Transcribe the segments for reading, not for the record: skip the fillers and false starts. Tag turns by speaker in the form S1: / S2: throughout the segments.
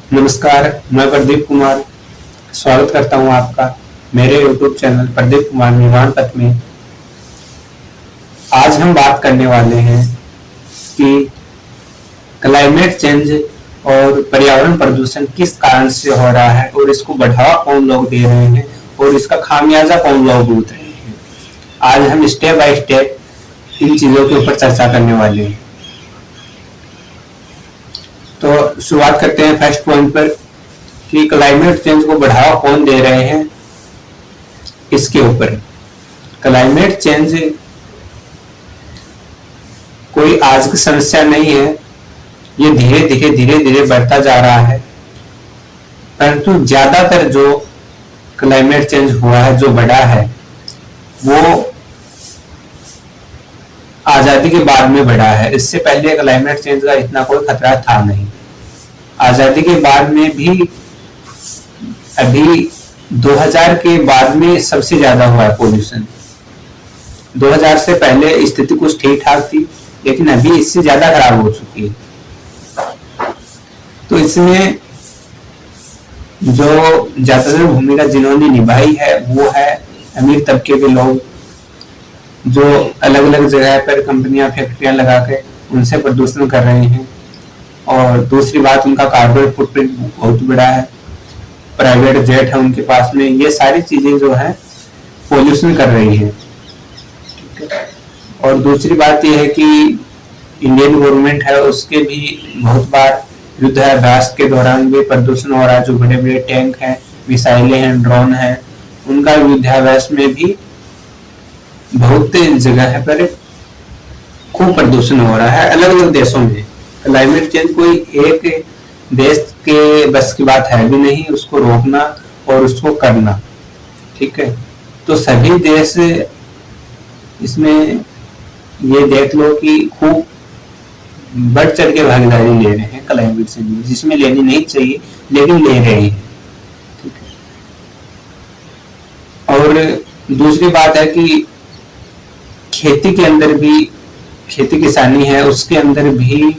S1: नमस्कार, मैं प्रदीप कुमार स्वागत करता हूं आपका मेरे YouTube चैनल प्रदीप कुमार निर्माण पथ में। आज हम बात करने वाले हैं कि क्लाइमेट चेंज और पर्यावरण प्रदूषण किस कारण से हो रहा है और इसको बढ़ावा कौन लोग दे रहे हैं और इसका खामियाजा कौन लोग भुगत रहे हैं। आज हम स्टेप बाय स्टेप इन चीजों के ऊपर चर्चा करने वाले हैं। तो शुरुआत करते हैं फर्स्ट पॉइंट पर कि क्लाइमेट चेंज को बढ़ावा कौन दे रहे हैं। इसके ऊपर क्लाइमेट चेंज कोई आज की समस्या नहीं है, ये धीरे धीरे बढ़ता जा रहा है। परंतु ज्यादातर जो क्लाइमेट चेंज हुआ है, जो बढ़ा है, वो आजादी के बाद में बढ़ा है। इससे पहले क्लाइमेट चेंज का इतना कोई खतरा था नहीं। आजादी के बाद में भी अभी 2000 के बाद में सबसे ज्यादा हुआ है पोल्यूशन। 2000 से पहले स्थिति कुछ ठीक ठाक थी, लेकिन अभी इससे ज्यादा खराब हो चुकी है। तो इसमें जो ज्यादातर भूमिका जिन्होंने निभाई है वो है अमीर तबके के लोग, जो अलग अलग जगह पर कंपनियां फैक्ट्रियां लगा के उनसे प्रदूषण कर रहे हैं। और दूसरी बात, उनका कार्बन फुटप्रिंट बहुत बड़ा है, प्राइवेट जेट है उनके पास में, ये सारी चीजें जो है पोल्यूशन कर रही है। ठीक है। और दूसरी बात यह है कि इंडियन गवर्नमेंट है, उसके भी बहुत बार युद्धाभ्यास के दौरान भी प्रदूषण हो रहा है। जो बड़े बड़े टैंक हैं, मिसाइलें हैं, ड्रोन हैं, उनका युद्धाभ्यास में भी बहुत जगह पर खूब प्रदूषण हो रहा है अलग अलग देशों में। क्लाइमेट चेंज कोई एक देश के बस की बात है भी नहीं, उसको रोकना और उसको करना। ठीक है। तो सभी देश इसमें ये देख लो कि खूब बढ़ चढ़ के भागीदारी ले रहे हैं क्लाइमेट चेंज, जिसमें लेनी नहीं चाहिए लेकिन ले रहे हैं। ठीक है। और दूसरी बात है कि खेती के अंदर भी, खेती किसानी है, उसके अंदर भी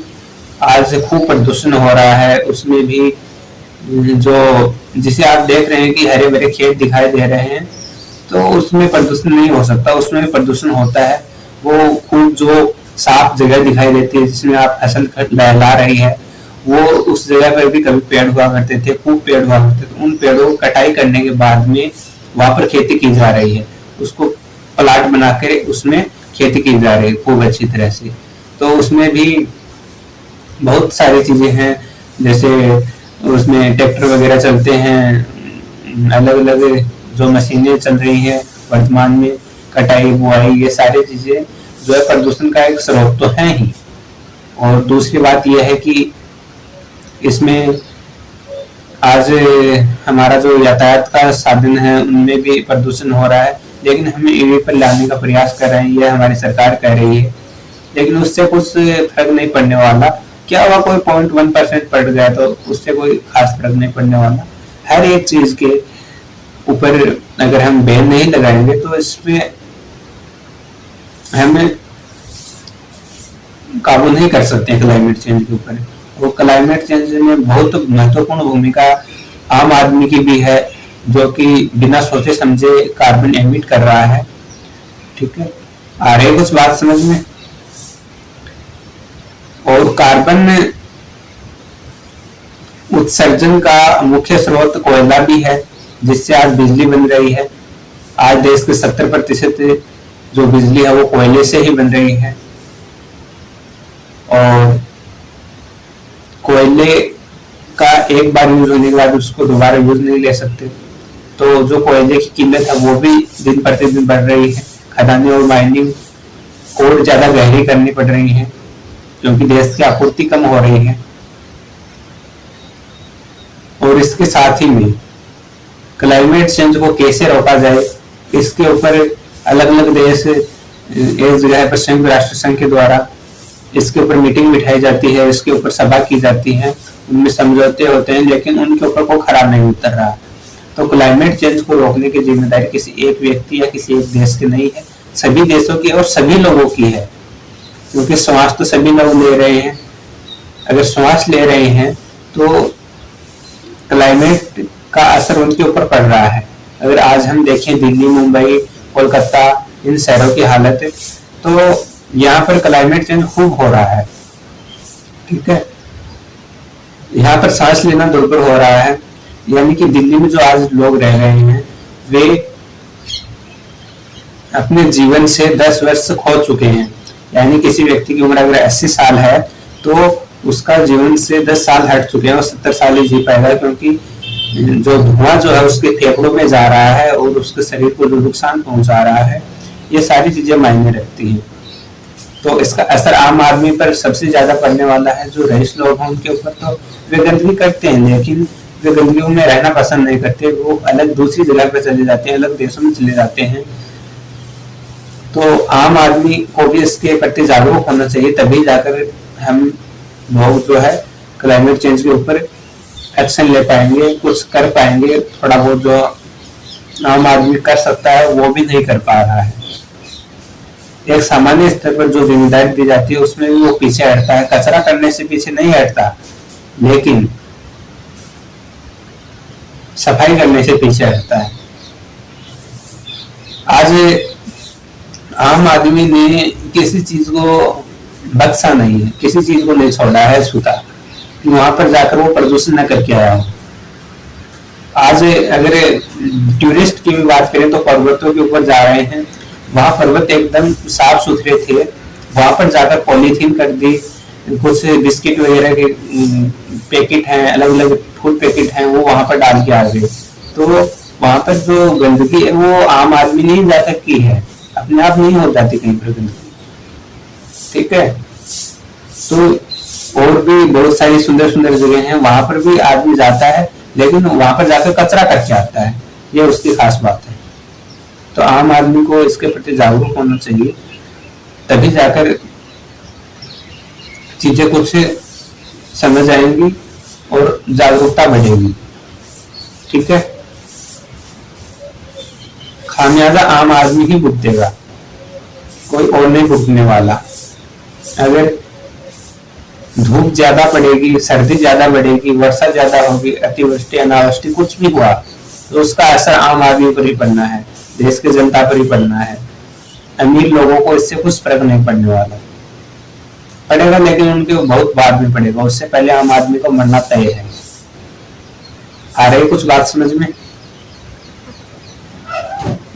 S1: आज खूब प्रदूषण हो रहा है। उसमें भी जो जिसे आप देख रहे हैं कि हरे भरे खेत दिखाई दे रहे हैं, तो उसमें प्रदूषण नहीं हो सकता, उसमें प्रदूषण होता है। वो खूब जो साफ जगह दिखाई देती है जिसमें आप फसल लहला रही है, वो उस जगह पर भी कभी पेड़ हुआ करते थे, खूब पेड़ हुआ करते थे। उन पेड़ों को कटाई करने के बाद में वहां पर खेती की जा रही है, उसको प्लाट बना के उसमें खेती की जा रही है खूब अच्छी तरह से। तो उसमें भी बहुत सारी चीजें हैं, जैसे उसमें ट्रैक्टर वगैरह चलते हैं, अलग अलग जो मशीनें चल रही हैं वर्तमान में, कटाई बुआई, ये सारी चीजें जो है प्रदूषण का एक स्रोत तो है ही। और दूसरी बात यह है कि इसमें आज हमारा जो यातायात का साधन है उनमें भी प्रदूषण हो रहा है, लेकिन हम ईवी पर लाने का प्रयास कर रहे हैं, यह हमारी सरकार कह रही है, लेकिन उससे कुछ फर्क नहीं पड़ने वाला। क्या हुआ, कोई 0.1% पड़ गया तो उससे कोई खास फर्क नहीं पड़ने वाला। हर एक चीज के ऊपर अगर हम बैन नहीं लगाएंगे तो इसमें हमें काबू नहीं कर सकते क्लाइमेट चेंज के ऊपर। वो क्लाइमेट चेंज में बहुत महत्वपूर्ण भूमिका आम आदमी की भी है, जो कि बिना सोचे समझे कार्बन एमिट कर रहा है। ठीक है। आ रही है कुछ बात समझ में? और कार्बन उत्सर्जन का मुख्य स्रोत कोयला भी है, जिससे आज बिजली बन रही है। आज देश के 70% जो बिजली है वो कोयले से ही बन रही है। और कोयले का एक बार यूज होने के बाद उसको दोबारा यूज नहीं ले सकते, तो जो कोयले की कीमत है वो भी दिन प्रतिदिन बढ़ रही है। खदानें और माइनिंग और ज्यादा गहरी करनी पड़ रही है, क्योंकि देश की आपूर्ति कम हो रही है। और इसके साथ ही में क्लाइमेट चेंज को कैसे रोका जाए, इसके ऊपर अलग अलग देश एक जगह पर संयुक्त राष्ट्र संघ के द्वारा इसके ऊपर मीटिंग बिठाई जाती है, इसके ऊपर सभा की जाती है, उनमें समझौते होते हैं, लेकिन उनके ऊपर कोई खरा नहीं उतर रहा। तो क्लाइमेट चेंज को रोकने की जिम्मेदारी किसी एक व्यक्ति या किसी एक देश की नहीं है, सभी देशों की और सभी लोगों की है। क्योंकि श्वास तो सभी लोग ले रहे हैं। अगर श्वास ले रहे हैं तो क्लाइमेट का असर उनके ऊपर पड़ रहा है। अगर आज हम देखें दिल्ली, मुंबई, कोलकाता, इन शहरों की हालत, तो यहाँ पर क्लाइमेट चेंज खूब हो रहा है। ठीक है, यहाँ पर सांस लेना दुर्भर हो रहा है। यानी कि दिल्ली में जो आज लोग रह रहे हैं वे अपने जीवन से 10 वर्ष खो चुके हैं। यानी किसी व्यक्ति की उम्र अगर 80 साल है तो उसका जीवन से 10 साल हट चुके हैं और 70 साल ही जी पाएगा, क्योंकि जो धुआं जो है उसके फेफड़ों में जा रहा है और उसके शरीर को जो नुकसान पहुंचा रहा है, ये सारी चीजें मायने रखती हैं। तो इसका असर आम आदमी पर सबसे ज्यादा पड़ने वाला है। जो रईस लोग हैं उनके ऊपर तो वे गंदगी करते हैं, लेकिन वे गंदगियों में रहना पसंद नहीं करते, वो अलग दूसरी जगह पर चले जाते हैं, अलग देशों में चले जाते हैं। तो आम आदमी को भी इसके प्रति जागरूक होना चाहिए, तभी जाकर हम लोग जो है क्लाइमेट चेंज के ऊपर एक्शन ले पाएंगे, कुछ कर पाएंगे। थोड़ा बहुत जो आम आदमी कर सकता है वो भी नहीं कर पा रहा है। एक सामान्य स्तर पर जो जिम्मेदारी दी जाती है उसमें भी वो पीछे हटता है। कचरा करने से पीछे नहीं हटता, लेकिन सफाई करने से पीछे हटता है। आज आम आदमी ने किसी चीज को बख्शा नहीं है, किसी चीज को नहीं छोड़ा है छूता कि वहां पर जाकर वो प्रदूषण न करके आया हो। आज अगर टूरिस्ट की भी बात करें तो पर्वतों के ऊपर जा रहे हैं, वहां पर्वत एकदम साफ सुथरे थे, वहां पर जाकर पॉलीथीन कर दी, कुछ बिस्किट वगैरह के पैकेट हैं, अलग अलग फूड पैकेट हैं, वो वहां पर डाल के आ गए। तो वहां पर जो गंदगी है वो आम आदमी ने ही जाकर की है, अपने आप नहीं हो जाती कहीं पर गंदगी। ठीक है, तो और भी बहुत सारी सुंदर सुंदर जगह हैं, वहां पर भी आदमी जाता है, लेकिन वहां पर जाकर कचरा करके आता है, ये उसकी खास बात है। तो आम आदमी को इसके प्रति जागरूक होना चाहिए, तभी जाकर चीजें कुछ समझ आएंगी और जागरूकता बढ़ेगी। ठीक है, खामियाजा आम आदमी ही भुगतेगा, कोई और नहीं भुगतने वाला। अगर धूप ज्यादा पड़ेगी, सर्दी ज्यादा बढ़ेगी, वर्षा ज्यादा होगी, अतिवृष्टि अनावृष्टि कुछ भी हुआ तो उसका असर आम आदमी पर ही पड़ना है, देश की जनता पर ही पड़ना है। अमीर लोगों को इससे कुछ फर्क नहीं पड़ने वाला, पड़ेगा लेकिन उनके बहुत बाद में पड़ेगा, उससे पहले आम आदमी को मरना तय है। आ रही कुछ बात समझ में?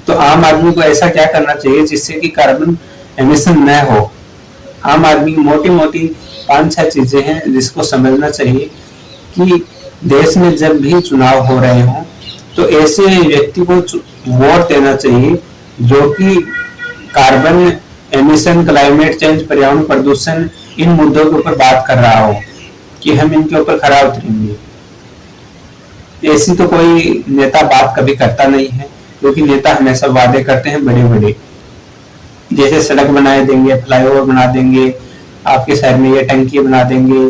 S1: तो आम आदमी को ऐसा क्या करना चाहिए जिससे कि कार्बन एमिशन न हो। आम आदमी की मोटी मोटी 5-6 चीजें हैं जिसको समझना चाहिए कि देश में जब भी चुनाव हो रहे हों तो ऐसे व्यक्ति को वोट देना चाहिए जो कि कार्बन एमिशन, क्लाइमेट चेंज, पर्यावरण प्रदूषण, इन मुद्दों के ऊपर बात कर रहा हो कि हम इनके ऊपर खरा उतरेंगे। ऐसी तो कोई नेता बात कभी करता नहीं है, क्योंकि नेता हमेशा वादे करते हैं बड़े बड़े, जैसे सड़क बनाए देंगे, फ्लाईओवर बना देंगे, आपके शहर में ये टंकी बना देंगे,